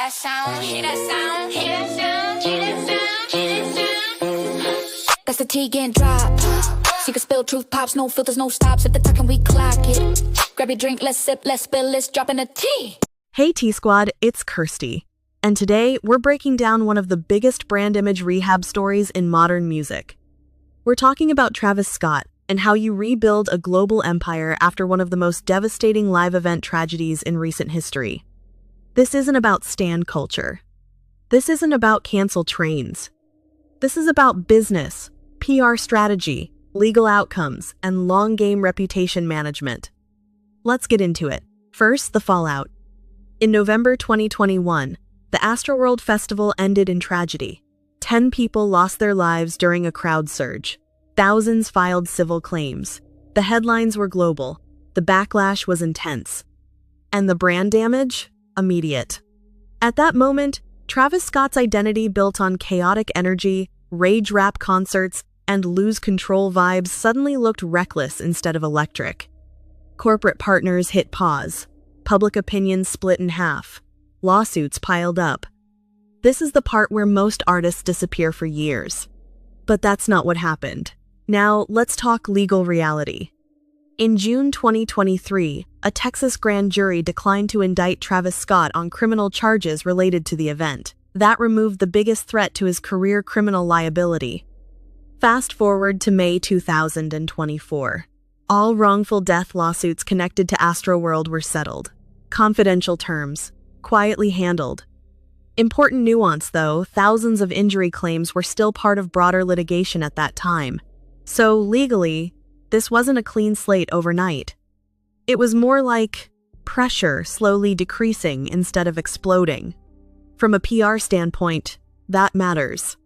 that sound, hear that sound, hear that sound, hear that sound, hear that sound. That's the T getting dropped. Secret spill, truth pops, no filters, no stops. At the talking, we clock it. Grab your drink, let's sip, let's spill, let's drop in a tea. Hey T-Squad, it's Kirsty. And today, we're breaking down one of the biggest brand image rehab stories in modern music. We're talking about Travis Scott and how you rebuild a global empire after one of the most devastating live event tragedies in recent history. This isn't about stan culture. This isn't about cancel trains. This is about business, PR strategy, legal outcomes, and long-game reputation management. Let's get into it. First, the fallout. In November 2021, the Astroworld Festival ended in tragedy. 10 people lost their lives during a crowd surge. Thousands filed civil claims. The headlines were global. The backlash was intense. And the brand damage? Immediate. At that moment, Travis Scott's identity built on chaotic energy, rage rap concerts, and lose control vibes suddenly looked reckless instead of electric. Corporate partners hit pause. Public opinion split in half. Lawsuits piled up. This is the part where most artists disappear for years. But that's not what happened. Now, let's talk legal reality. In June 2023, a Texas grand jury declined to indict Travis Scott on criminal charges related to the event. That removed the biggest threat to his career criminal liability. Fast forward to May 2024. All wrongful death lawsuits connected to Astroworld were settled. Confidential terms. Quietly handled. Important nuance, though, thousands of injury claims were still part of broader litigation at that time. So, legally, this wasn't a clean slate overnight. It was more like pressure slowly decreasing instead of exploding. From a PR standpoint, that matters.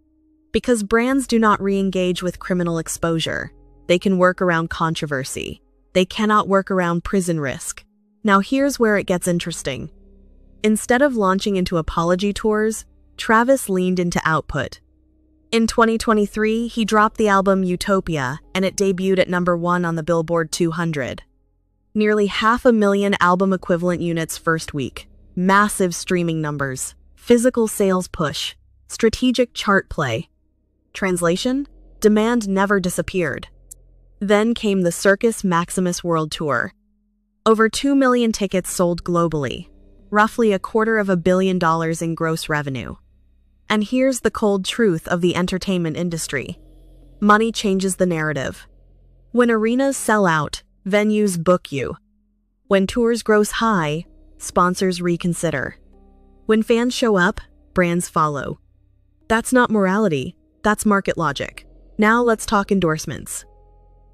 Because brands do not re-engage with criminal exposure. They can work around controversy. They cannot work around prison risk. Now here's where it gets interesting. Instead of launching into apology tours, Travis leaned into output. In 2023, he dropped the album Utopia, and it debuted at #1 on the Billboard 200. Nearly 500,000 album equivalent units first week. Massive streaming numbers. Physical sales push. Strategic chart play. Translation? Demand never disappeared. Then came the Circus Maximus World Tour. Over 2 million tickets sold globally. Roughly $250 million in gross revenue. And here's the cold truth of the entertainment industry. Money changes the narrative. When arenas sell out, venues book you. When tours grows high, sponsors reconsider. When fans show up, brands follow. That's not morality, that's market logic. Now let's talk endorsements.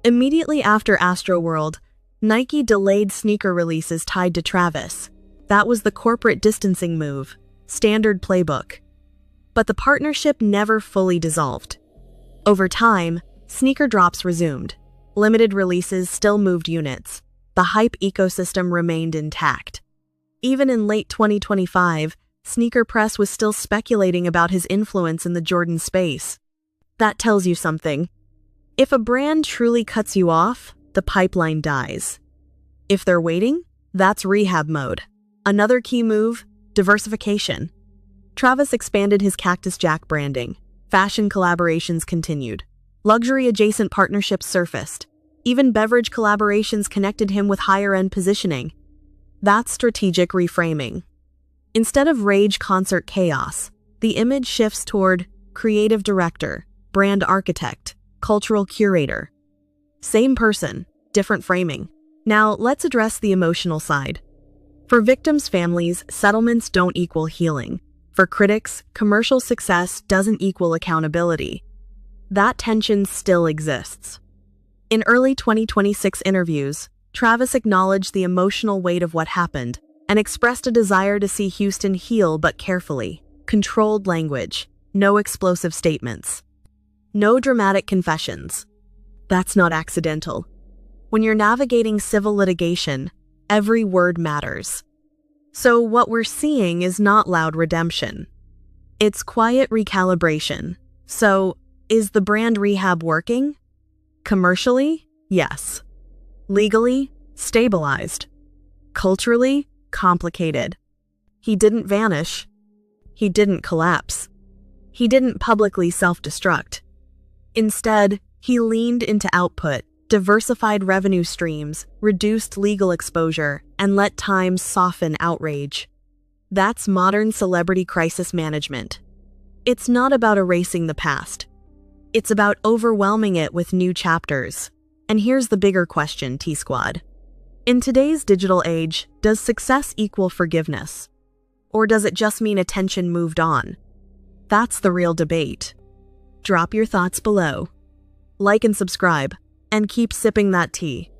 Immediately after Astroworld, Nike delayed sneaker releases tied to Travis. That was the corporate distancing move, standard playbook. But the partnership never fully dissolved. Over time, sneaker drops resumed. Limited releases still moved units. The hype ecosystem remained intact. Even in late 2025, sneaker press was still speculating about his influence in the Jordan space. That tells you something. If a brand truly cuts you off, the pipeline dies. If they're waiting, that's rehab mode. Another key move, diversification. Travis expanded his Cactus Jack branding. Fashion collaborations continued. Luxury-adjacent partnerships surfaced. Even beverage collaborations connected him with higher-end positioning. That's strategic reframing. Instead of rage concert chaos, the image shifts toward creative director, brand architect, cultural curator. Same person, different framing. Now, let's address the emotional side. For victims' families, settlements don't equal healing. For critics, commercial success doesn't equal accountability. That tension still exists. In early 2026 interviews, Travis acknowledged the emotional weight of what happened and expressed a desire to see Houston heal, but carefully. Controlled language. No explosive statements. No dramatic confessions. That's not accidental. When you're navigating civil litigation, every word matters. So what we're seeing is not loud redemption. It's quiet recalibration. So, is the brand rehab working? Commercially, yes. Legally, stabilized. Culturally, complicated. He didn't vanish. he didn't collapse. He didn't publicly self-destruct. Instead, he leaned into output, diversified revenue streams, reduced legal exposure, and let times soften outrage. That's modern celebrity crisis management. It's not about erasing the past. It's about overwhelming it with new chapters. And here's the bigger question, T-Squad. In today's digital age, does success equal forgiveness? Or does it just mean attention moved on? That's the real debate. Drop your thoughts below. Like and subscribe, and keep sipping that tea.